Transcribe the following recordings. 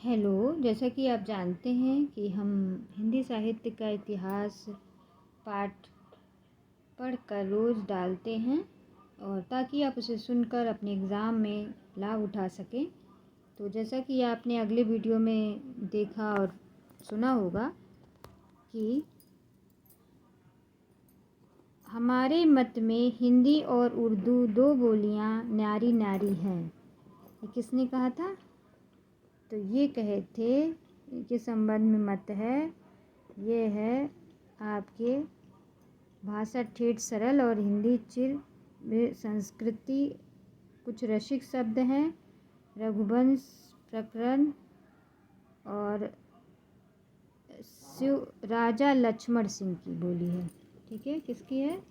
Hello, जैसा कि आप जानते हैं कि हम हिंदी साहित्य का इतिहास पाठ पढ़कर रोज़ डालते हैं और ताकि आप उसे सुनकर अपने एग्ज़ाम में लाभ उठा सकें। तो जैसा कि आपने अगले वीडियो में देखा और सुना होगा कि हमारे मत में हिंदी और उर्दू दो बोलियां न्यारी न्यारी हैं। ये किसने कहा था? तो ये कहे थे, के संबंध में मत है, ये है आपके भाषा ठेठ सरल और हिंदी चिर में संस्कृति कुछ रसिक शब्द हैं। रघुवंश प्रकरण और शिव राजा लक्ष्मण सिंह की बोली है। ठीक है, किसकी है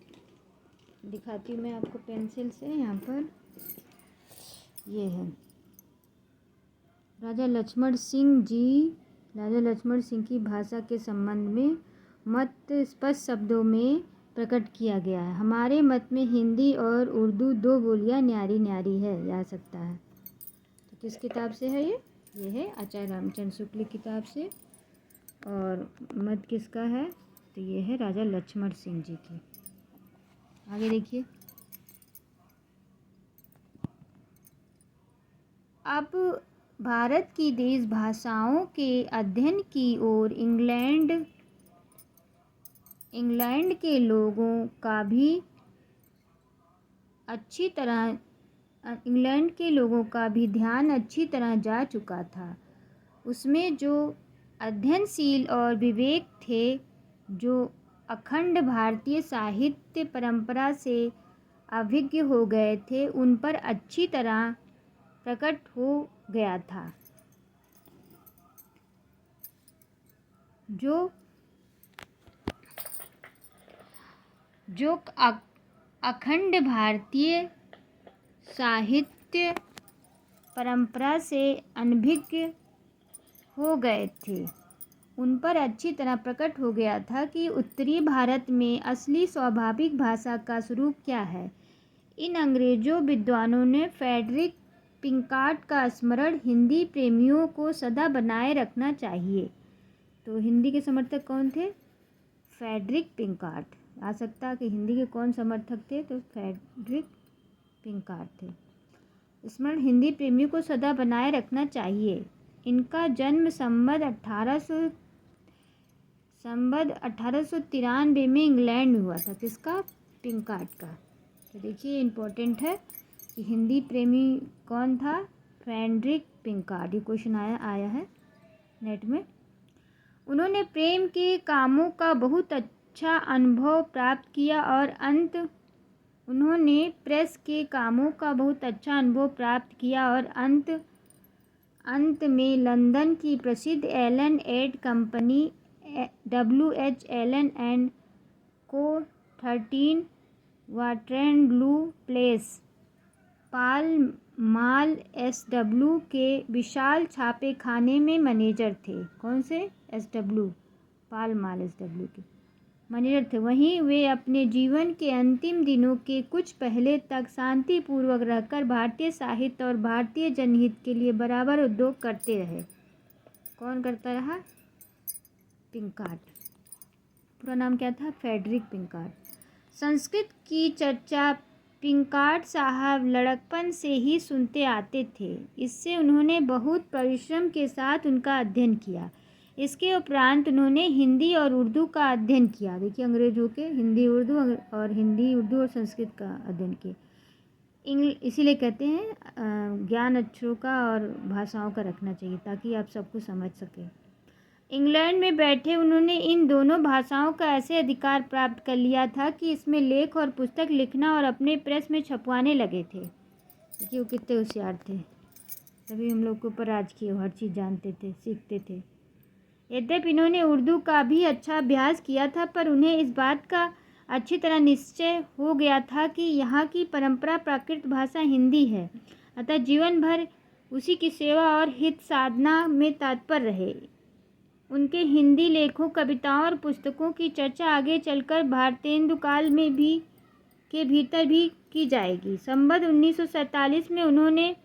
दिखाती हूँ मैं आपको पेंसिल से। यहाँ पर ये है राजा लक्ष्मण सिंह की भाषा के संबंध में मत स्पष्ट शब्दों में प्रकट किया गया है। हमारे मत में हिंदी और उर्दू दो बोलियां न्यारी न्यारी है, आ सकता है। तो किस किताब से है ये है आचार्य रामचंद्र शुक्ल की किताब से। और मत किसका है? तो ये है राजा लक्ष्मण सिंह जी की। आगे देखिए, अब भारत की देश भाषाओं के अध्ययन की ओर इंग्लैंड के लोगों का भी ध्यान अच्छी तरह जा चुका था। उसमें जो अध्ययनशील और विवेक थे, जो अखंड भारतीय साहित्य परंपरा से अभिज्ञ हो गए थे, उन पर अच्छी तरह प्रकट हो गया था। जो अखंड भारतीय साहित्य परंपरा से अनभिज्ञ हो गए थे, उन पर अच्छी तरह प्रकट हो गया था कि उत्तरी भारत में असली स्वाभाविक भाषा का स्वरूप क्या है। इन अंग्रेजों विद्वानों ने फ्रेडरिक पिंकार्ट का स्मरण हिंदी प्रेमियों को सदा बनाए रखना चाहिए। तो हिंदी के समर्थक कौन थे? फ्रेडरिक पिंकार्ट। आ सकता कि हिंदी के कौन समर्थक थे? तो फ्रेडरिक पिंकार्ट थे। स्मरण हिंदी प्रेमियों को सदा बनाए रखना चाहिए। इनका जन्म संवत 1893 में इंग्लैंड में हुआ था। किसका? पिंकार्ट का। तो देखिए, इम्पोर्टेंट है कि हिंदी प्रेमी कौन था? फ्रेडरिक पिंकार्ट। ये क्वेश्चन आया है नेट में। उन्होंने प्रेम के कामों का बहुत अच्छा अनुभव प्राप्त किया और अंत में लंदन की प्रसिद्ध Allen and company WH Allen and Co 13 Waterloo Place Pall Mall SW के विशाल छापे खाने में मैनेजर थे। कौन से? SW पाल माल SW के मैनेजर थे। वहीं वे अपने जीवन के अंतिम दिनों के कुछ पहले तक शांतिपूर्वक रहकर भारतीय साहित्य और भारतीय जनहित के लिए बराबर उद्योग करते रहे। कौन करता रहा? पिंकार्ट। पूरा नाम क्या था? फ्रेडरिक पिंकार्ट। संस्कृत की चर्चा पिंकार्ट साहब लड़कपन से ही सुनते आते थे। इससे उन्होंने बहुत परिश्रम के साथ उनका अध्ययन किया। इसके उपरांत उन्होंने हिंदी और उर्दू का अध्ययन किया। देखिए, अंग्रेजों के हिंदी उर्दू और संस्कृत का अध्ययन किया। इसीलिए कहते हैं ज्ञान अक्षरों का और भाषाओं का रखना चाहिए ताकि आप सब कुछ समझ सकें। इंग्लैंड में बैठे उन्होंने इन दोनों भाषाओं का ऐसे अधिकार प्राप्त कर लिया था कि इसमें लेख और पुस्तक लिखना और अपने प्रेस में छपवाने लगे थे। देखिए, वो कितने होशियार थे। तभी हम लोग को ऊपर राज किए, हर चीज़ जानते थे, सीखते थे। यद्यपि इन्होंने उर्दू का भी अच्छा अभ्यास किया था, पर उन्हें इस बात का अच्छी तरह निश्चय हो गया था कि यहाँ की परंपरा प्राकृत भाषा हिंदी है, अतः जीवन भर उसी की सेवा और हित साधना में तत्पर रहे। उनके हिंदी लेखों, कविताओं और पुस्तकों की चर्चा आगे चलकर भारतेंदु काल में के भीतर भी की जाएगी। संवत 1947 में उन्होंने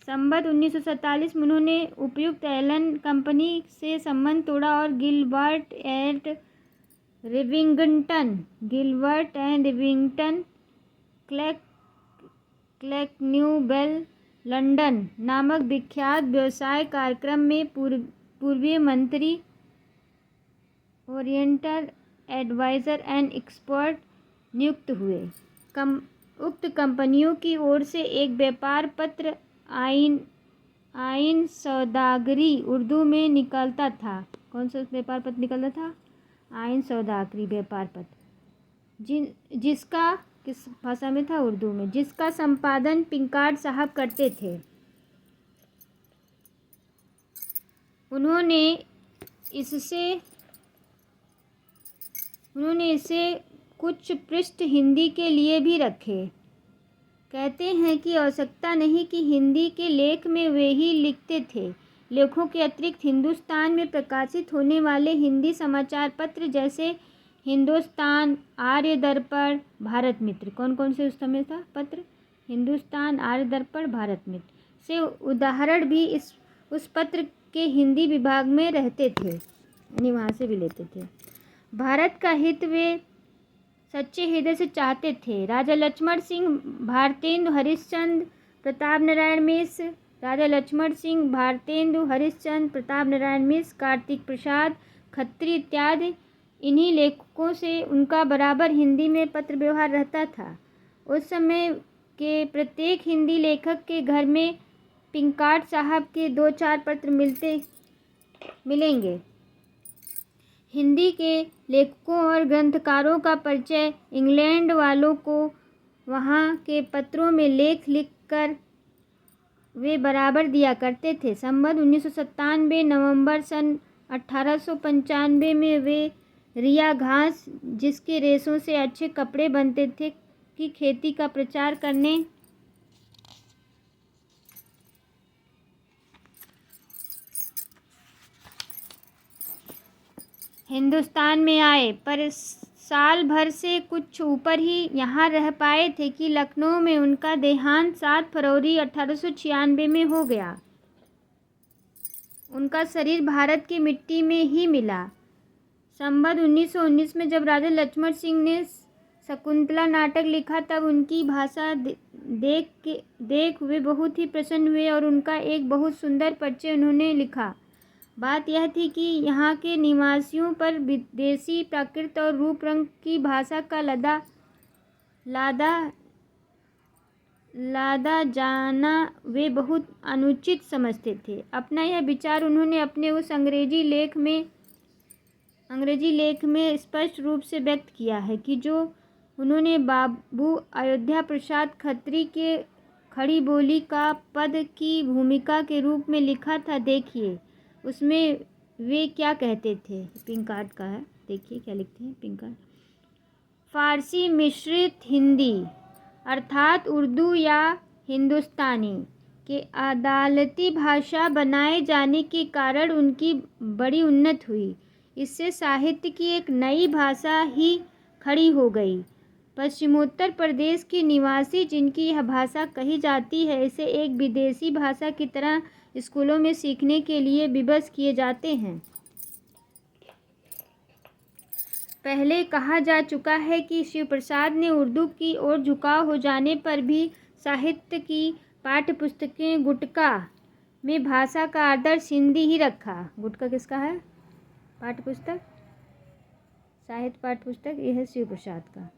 संवत 1947 में उन्होंने उपयुक्त एलन कंपनी से संबंध तोड़ा और गिलबर्ट एंड रिविंगटन क्लैक्न्यूबेल लंदन नामक विख्यात व्यवसाय कार्यक्रम में पूर्वीय मंत्री, ओरिएंटल एडवाइज़र एंड एक्सपर्ट नियुक्त हुए। उक्त कंपनियों की ओर से एक व्यापार पत्र आइन सौदागरी उर्दू में निकलता था। कौन सा व्यापार पत्र निकलता था? आइन सौदागरी व्यापार पत्र, जिसका किस भाषा में था? उर्दू में, जिसका संपादन पिंकार्ड साहब करते थे। उन्होंने इसे कुछ पृष्ठ हिंदी के लिए भी रखे। कहते हैं कि आवश्यकता नहीं कि हिंदी के लेख में वे ही लिखते थे। लेखों के अतिरिक्त हिंदुस्तान में प्रकाशित होने वाले हिंदी समाचार पत्र जैसे हिंदुस्तान, आर्य दर्पण, भारत मित्र, कौन से उस समय था पत्र? हिंदुस्तान, आर्य दर्पण, भारत मित्र से उदाहरण भी उस पत्र के हिंदी विभाग में रहते थे, यानी वहाँ से भी लेते थे। भारत का हित वे सच्चे हृदय से चाहते थे। राजा लक्ष्मण सिंह, भारतेंदु हरिश्चंद्र, प्रताप नारायण मिश्र, कार्तिक प्रसाद खत्री इत्यादि इन्हीं लेखकों से उनका बराबर हिंदी में पत्र व्यवहार रहता था। उस समय के प्रत्येक हिंदी लेखक के घर में पिंकार्ड साहब के 2-4 पत्र मिलेंगे। हिंदी के लेखकों और ग्रंथकारों का परिचय इंग्लैंड वालों को वहाँ के पत्रों में लिख कर वे बराबर दिया करते थे। संवत 1997 नवंबर सन 1895 में वे रिया घास, जिसके रेशों से अच्छे कपड़े बनते थे, की खेती का प्रचार करने हिंदुस्तान में आए, पर साल भर से कुछ ऊपर ही यहाँ रह पाए थे कि लखनऊ में उनका देहांत 7 फरवरी 1896 में हो गया। उनका शरीर भारत की मिट्टी में ही मिला। संवत 1919 में जब राजा लक्ष्मण सिंह ने शकुंतला नाटक लिखा, तब उनकी भाषा देख वे बहुत ही प्रसन्न हुए और उनका एक बहुत सुंदर परिचय उन्होंने लिखा। बात यह थी कि यहाँ के निवासियों पर विदेशी प्राकृत और रूप रंग की भाषा का लादा जाना वे बहुत अनुचित समझते थे। अपना यह विचार उन्होंने अपने उस अंग्रेजी लेख में स्पष्ट रूप से व्यक्त किया है कि जो उन्होंने बाबू अयोध्या प्रसाद खत्री के खड़ी बोली का पद की भूमिका के रूप में लिखा था। देखिए उसमें वे क्या कहते थे। पिंकार्ड का है, देखिए क्या लिखते हैं पिंकार्ड। फारसी मिश्रित हिंदी अर्थात उर्दू या हिंदुस्तानी के अदालती भाषा बनाए जाने के कारण उनकी बड़ी उन्नति हुई। इससे साहित्य की एक नई भाषा ही खड़ी हो गई। पश्चिमोत्तर प्रदेश के निवासी जिनकी यह भाषा कही जाती है, इसे एक विदेशी भाषा की तरह स्कूलों में सीखने के लिए विवश किए जाते हैं। पहले कहा जा चुका है कि शिव प्रसाद ने उर्दू की ओर झुकाव हो जाने पर भी साहित्य की पाठ्यपुस्तकें गुटका में भाषा का आदर्श हिंदी ही रखा। गुटका किसका है? पाठ्यपुस्तक, साहित्य पाठ्यपुस्तक, यह है शिव प्रसाद का।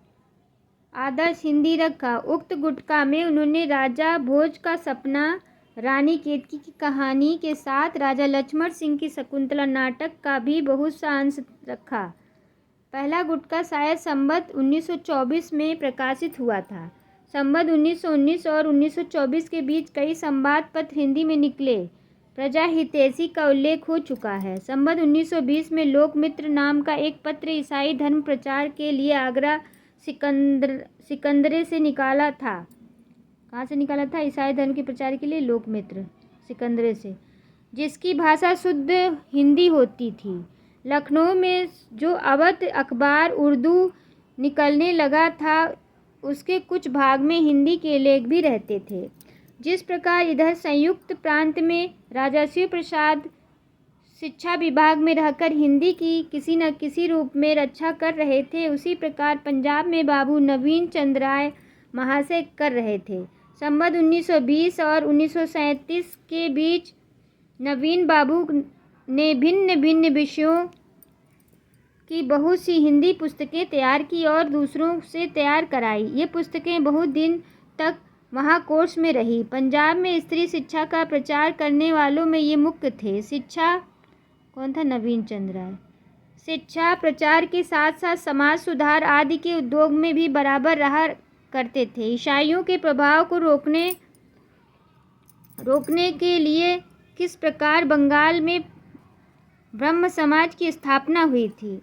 आदर्श हिंदी रखा। उक्त गुटका में उन्होंने राजा भोज का सपना, रानी केतकी की कहानी के साथ राजा लक्ष्मण सिंह की शकुंतला नाटक का भी बहुत सा अंश रखा। पहला गुटका शायद संवत 1924 में प्रकाशित हुआ था। संवत 1919 और 1924 के बीच कई संवाद पत्र हिंदी में निकले। प्रजा हितैषी का उल्लेख हो चुका है। संवत 1920 में लोकमित्र नाम का एक पत्र ईसाई धर्म प्रचार के लिए आगरा सिकंदरे से निकाला था। कहाँ से निकाला था? ईसाई धर्म के प्रचार के लिए लोकमित्र सिकंदरे से, जिसकी भाषा शुद्ध हिंदी होती थी। लखनऊ में जो अवध अखबार उर्दू निकलने लगा था, उसके कुछ भाग में हिंदी के लेख भी रहते थे। जिस प्रकार इधर संयुक्त प्रांत में राजर्षि प्रसाद शिक्षा विभाग में रहकर हिंदी की किसी न किसी रूप में रक्षा कर रहे थे, उसी प्रकार पंजाब में बाबू नवीन चंद्र राय महाशय कर रहे थे। संवत 1920 और 1937 के बीच नवीन बाबू ने भिन्न भिन्न विषयों की बहुत सी हिंदी पुस्तकें तैयार की और दूसरों से तैयार कराई। ये पुस्तकें बहुत दिन तक वहाँ कोर्स में रही। पंजाब में स्त्री शिक्षा का प्रचार करने वालों में ये मुख्य थे। शिक्षा कौन था? नवीन चंद्र राय। शिक्षा प्रचार के साथ साथ समाज सुधार आदि के उद्योग में भी बराबर रहा करते थे। ईसाइयों के प्रभाव को रोकने के लिए किस प्रकार बंगाल में ब्रह्म समाज की स्थापना हुई थी,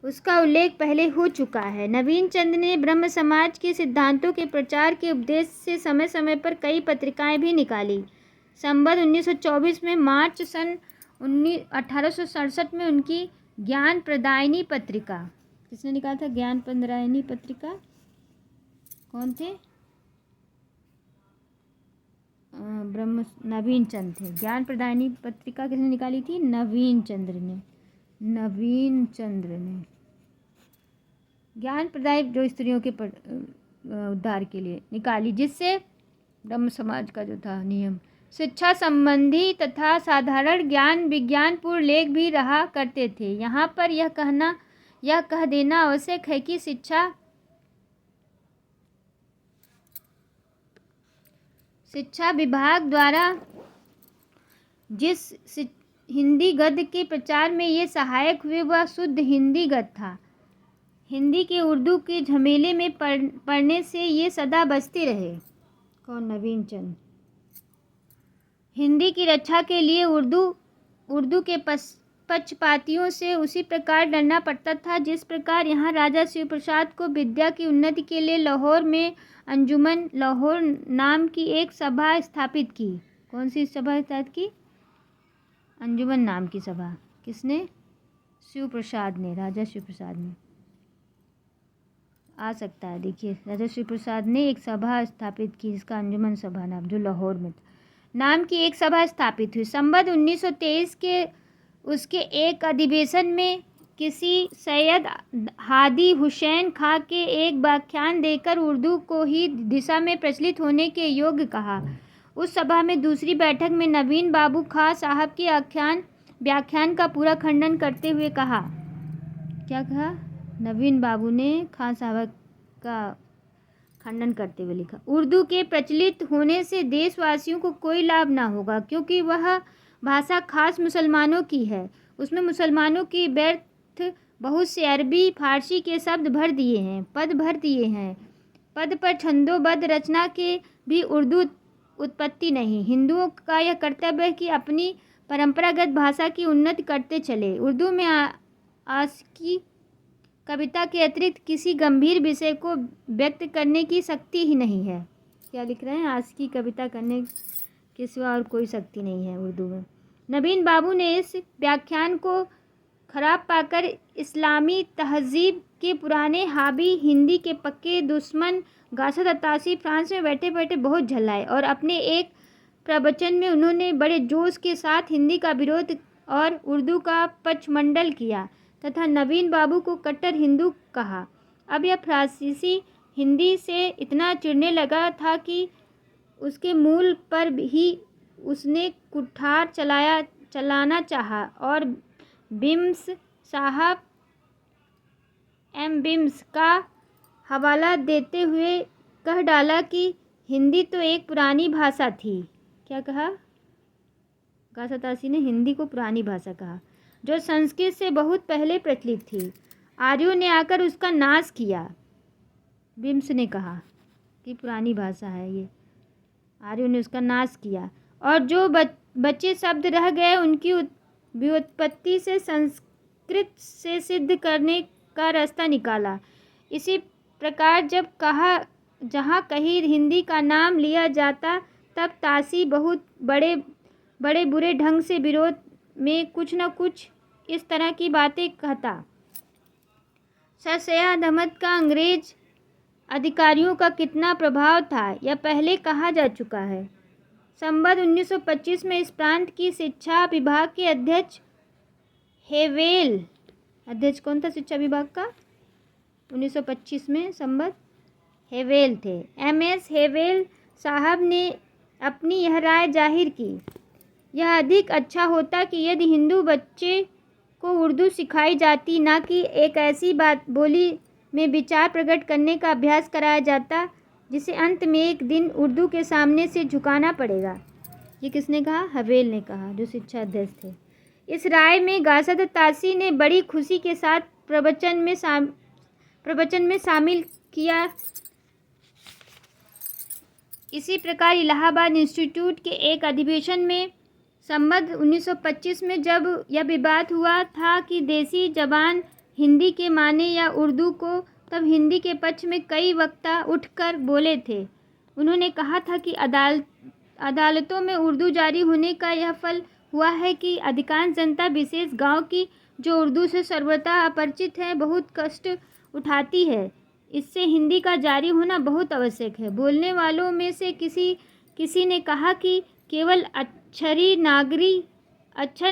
उसका उल्लेख पहले हो चुका है। नवीन चंद्र ने ब्रह्म समाज के सिद्धांतों के प्रचार के उद्देश्य से समय समय पर कई पत्रिकाएं भी निकाली। संवत 1924 में मार्च सन 1867 में उनकी ज्ञान प्रदायिनी पत्रिका, किसने निकाला था ज्ञान प्रदायिनी पत्रिका? कौन थे? नवीन चंद्र थे। ज्ञान प्रदायिनी पत्रिका किसने निकाली थी? नवीन चंद्र ने ज्ञान प्रदाय जो स्त्रियों के उद्धार के लिए निकाली, जिससे ब्रह्म समाज का जो था नियम शिक्षा संबंधी तथा साधारण ज्ञान विज्ञानपूर्ण लेख भी रहा करते थे। यहाँ पर यह कह देना आवश्यक है कि शिक्षा विभाग द्वारा जिस हिंदी गद्य के प्रचार में ये सहायक हुए वह शुद्ध हिंदी गद्य था। हिंदी के उर्दू के झमेले में पढ़ने से ये सदा बचते रहे। कौन? नवीन चंद्र। हिंदी की रक्षा के लिए उर्दू के पक्षपातियों से उसी प्रकार डरना पड़ता था जिस प्रकार यहाँ राजा शिव प्रसाद को विद्या की उन्नति के लिए लाहौर में अंजुमन लाहौर नाम की एक सभा स्थापित की। कौन सी सभा स्थापित की? अंजुमन नाम की सभा। किसने? शिव प्रसाद ने, राजा शिव प्रसाद ने। आ सकता है, देखिए राजा शिव प्रसाद ने एक सभा स्थापित की जिसका अंजुमन सभा नाम, जो लाहौर में नाम की एक सभा स्थापित हुई। संवत 1923 के उसके एक अधिवेशन में किसी सैयद हादी हुसैन खां के एक व्याख्यान देकर उर्दू को ही दिशा में प्रचलित होने के योग्य कहा। उस सभा में दूसरी बैठक में नवीन बाबू खां साहब के व्याख्यान का पूरा खंडन करते हुए कहा। क्या कहा? नवीन बाबू ने खां साहब का खंडन करते हुए लिखा, उर्दू के प्रचलित होने से देशवासियों को कोई लाभ ना होगा, क्योंकि वह भाषा खास मुसलमानों की है। उसमें मुसलमानों की व्यर्थ बहुत से अरबी फारसी के शब्द भर दिए हैं, पद भर दिए हैं। पद पर छंदोबद्ध रचना के भी उर्दू उत्पत्ति नहीं। हिंदुओं का यह कर्तव्य है कि अपनी परंपरागत भाषा की उन्नति करते चले। उर्दू में आशिकी कविता के अतिरिक्त किसी गंभीर विषय को व्यक्त करने की शक्ति ही नहीं है। क्या लिख रहे हैं? आशिकी कविता करने के सिवा और कोई शक्ति नहीं है उर्दू में। नवीन बाबू ने इस व्याख्यान को खराब पाकर इस्लामी तहजीब के पुराने हावी हिंदी के पक्के दुश्मन गासत अत्तासी फ्रांस में बैठे बैठे बहुत झल्लाए और अपने एक प्रवचन में उन्होंने बड़े जोश के साथ हिंदी का विरोध और उर्दू का पक्षमंडल किया तथा नवीन बाबू को कट्टर हिंदू कहा। अब यह फ्रांसीसी हिंदी से इतना चिढ़ने लगा था कि उसके मूल पर ही उसने कुठार चलाना चाहा और बिम्स साहब बिम्स का हवाला देते हुए कह डाला कि हिंदी तो एक पुरानी भाषा थी। क्या कहा? गासतासी ने हिंदी को पुरानी भाषा कहा जो संस्कृत से बहुत पहले प्रचलित थी। आर्यों ने आकर उसका नाश किया। बिम्स ने कहा कि पुरानी भाषा है ये, आर्यों ने उसका नाश किया और जो बचे शब्द रह गए उनकी व्युत्पत्ति से संस्कृत से सिद्ध करने का रास्ता निकाला। इसी प्रकार जहाँ कहीं हिंदी का नाम लिया जाता तब तासी बहुत बड़े बुरे ढंग से विरोध में कुछ न कुछ इस तरह की बातें कहता। सर सैयद अहमद का अंग्रेज अधिकारियों का कितना प्रभाव था यह पहले कहा जा चुका है। संवत 1925 में इस प्रांत की शिक्षा विभाग के अध्यक्ष हेवेल, अध्यक्ष कौन था शिक्षा विभाग का 1925 में, संवत हेवेल थे। एमएस हेवेल साहब ने अपनी यह राय जाहिर की, यह अधिक अच्छा होता कि यदि हिंदू बच्चे को उर्दू सिखाई जाती, ना कि एक ऐसी बात बोली में विचार प्रकट करने का अभ्यास कराया जाता जिसे अंत में एक दिन उर्दू के सामने से झुकाना पड़ेगा। ये किसने कहा? हवेल ने कहा, जो शिक्षा अध्यक्ष थे। इस राय में गासद तासी ने बड़ी खुशी के साथ प्रवचन में शामिल किया। इसी प्रकार इलाहाबाद इंस्टीट्यूट के एक अधिवेशन में संवत 1925 में जब यह विवाद हुआ था कि देसी जबान हिंदी के माने या उर्दू को, तब हिंदी के पक्ष में कई वक्ता उठकर बोले थे। उन्होंने कहा था कि अदालतों में उर्दू जारी होने का यह फल हुआ है कि अधिकांश जनता, विशेष गांव की, जो उर्दू से सर्वथा अपरिचित है, बहुत कष्ट उठाती है। इससे हिंदी का जारी होना बहुत आवश्यक है। बोलने वालों में से किसी ने कहा कि केवल अक्षर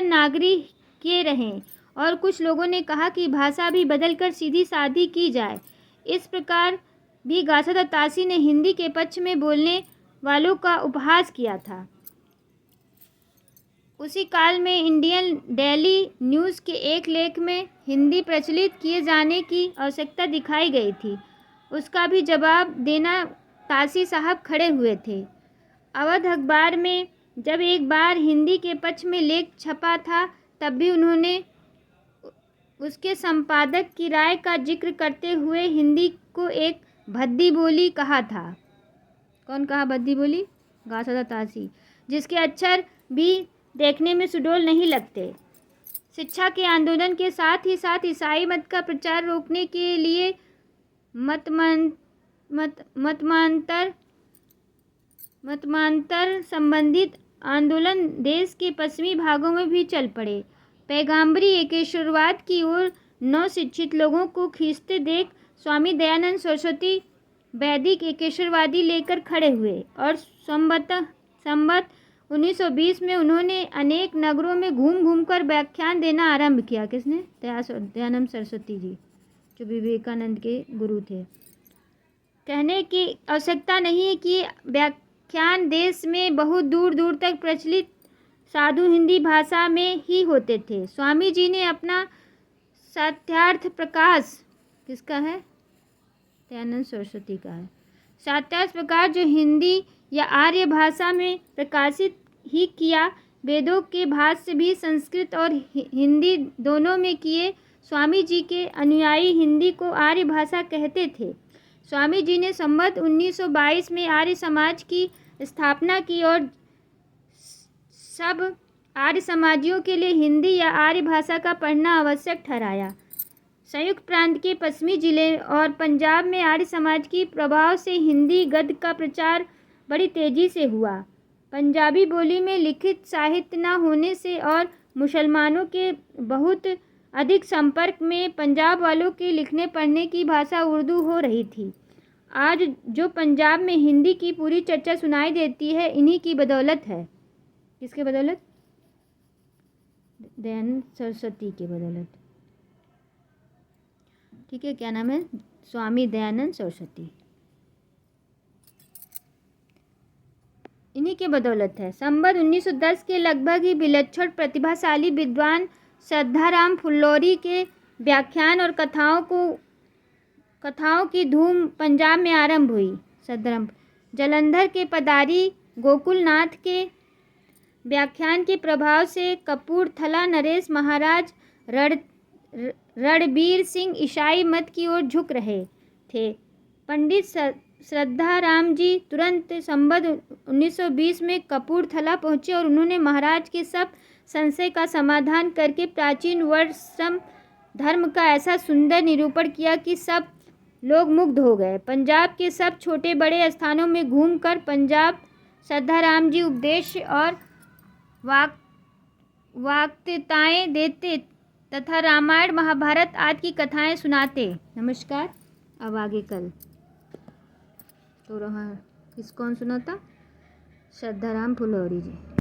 नागरी के रहें, और कुछ लोगों ने कहा कि भाषा भी बदलकर सीधी सादी की जाए। इस प्रकार भी गासद तासी ने हिंदी के पक्ष में बोलने वालों का उपहास किया था। उसी काल में इंडियन डेली न्यूज़ के एक लेख में हिंदी प्रचलित किए जाने की आवश्यकता दिखाई गई थी। उसका भी जवाब देना तासी साहब खड़े हुए थे। अवध अखबार में जब एक बार हिंदी के पक्ष में लेख छपा था, तब भी उन्होंने उसके संपादक की राय का जिक्र करते हुए हिंदी को एक भद्दी बोली कहा था। कौन कहा भद्दी बोली? गासद तासी, जिसके अक्षर भी देखने में सुडौल नहीं लगते। शिक्षा के आंदोलन के साथ ही साथ ईसाई मत का प्रचार रोकने के लिए मतमांतर संबंधित आंदोलन देश के पश्चिमी भागों में भी चल पड़े। पैगंबरी एकेश्वरवाद की ओर नवशिक्षित लोगों को खींचते देख स्वामी दयानंद सरस्वती वैदिक एकेश्वरवादी लेकर खड़े हुए, और संवत 1920 में उन्होंने अनेक नगरों में घूम कर व्याख्यान देना आरंभ किया। किसने? दयानंद सरस्वती जी, जो विवेकानंद के गुरु थे। कहने की आवश्यकता नहीं है कि व्याख्यान देश में बहुत दूर दूर तक प्रचलित साधु हिंदी भाषा में ही होते थे। स्वामी जी ने अपना सात्यार्थ प्रकाश, किसका है? दयानंद सरस्वती का है। सात्यार्थ प्रकाश जो हिंदी या आर्य भाषा में प्रकाशित ही किया, वेदों के भाष्य भी संस्कृत और हिंदी दोनों में किए। स्वामी जी के अनुयायी हिंदी को आर्य भाषा कहते थे। स्वामी जी ने संवत 1922 में आर्य समाज की स्थापना की और सब आर्य समाजियों के लिए हिंदी या आर्य भाषा का पढ़ना आवश्यक ठहराया। संयुक्त प्रांत के पश्चिमी जिले और पंजाब में आर्य समाज की प्रभाव से हिंदी गद्य का प्रचार बड़ी तेजी से हुआ। पंजाबी बोली में लिखित साहित्य न होने से और मुसलमानों के बहुत अधिक संपर्क में पंजाब वालों के लिखने पढ़ने की भाषा उर्दू हो रही थी। आज जो पंजाब में हिंदी की पूरी चर्चा सुनाई देती है, इन्हीं की बदौलत है। किसके बदौलत? दयानंद सरस्वती के बदौलत। ठीक है, क्या नाम है? स्वामी दयानंद सरस्वती, इन्हीं के बदौलत है। संवत 1910 के लगभग ही विलक्षण प्रतिभाशाली विद्वान श्रद्धाराम फुल्लौरी के व्याख्यान और कथाओं की धूम पंजाब में आरंभ हुई। श्रद्धाराम जालंधर के पदारी गोकुलनाथ के व्याख्यान के प्रभाव से कपूरथला नरेश महाराज रणबीर सिंह ईसाई मत की ओर झुक रहे थे। पंडित श्रद्धाराम जी तुरंत संवत 1920 में कपूरथला पहुंचे और उन्होंने महाराज के सब संशय का समाधान करके प्राचीन वर्णश्रम धर्म का ऐसा सुंदर निरूपण किया कि सब लोग मुग्ध हो गए। पंजाब के सब छोटे बड़े स्थानों में घूमकर पंजाब श्रद्धाराम जी उपदेश और वक्तृताएं देते तथा रामायण महाभारत आदि की कथाएं सुनाते। नमस्कार। अब आगे कल तो रहा कौन सुनाता? श्रद्धाराम फुलोरी जी।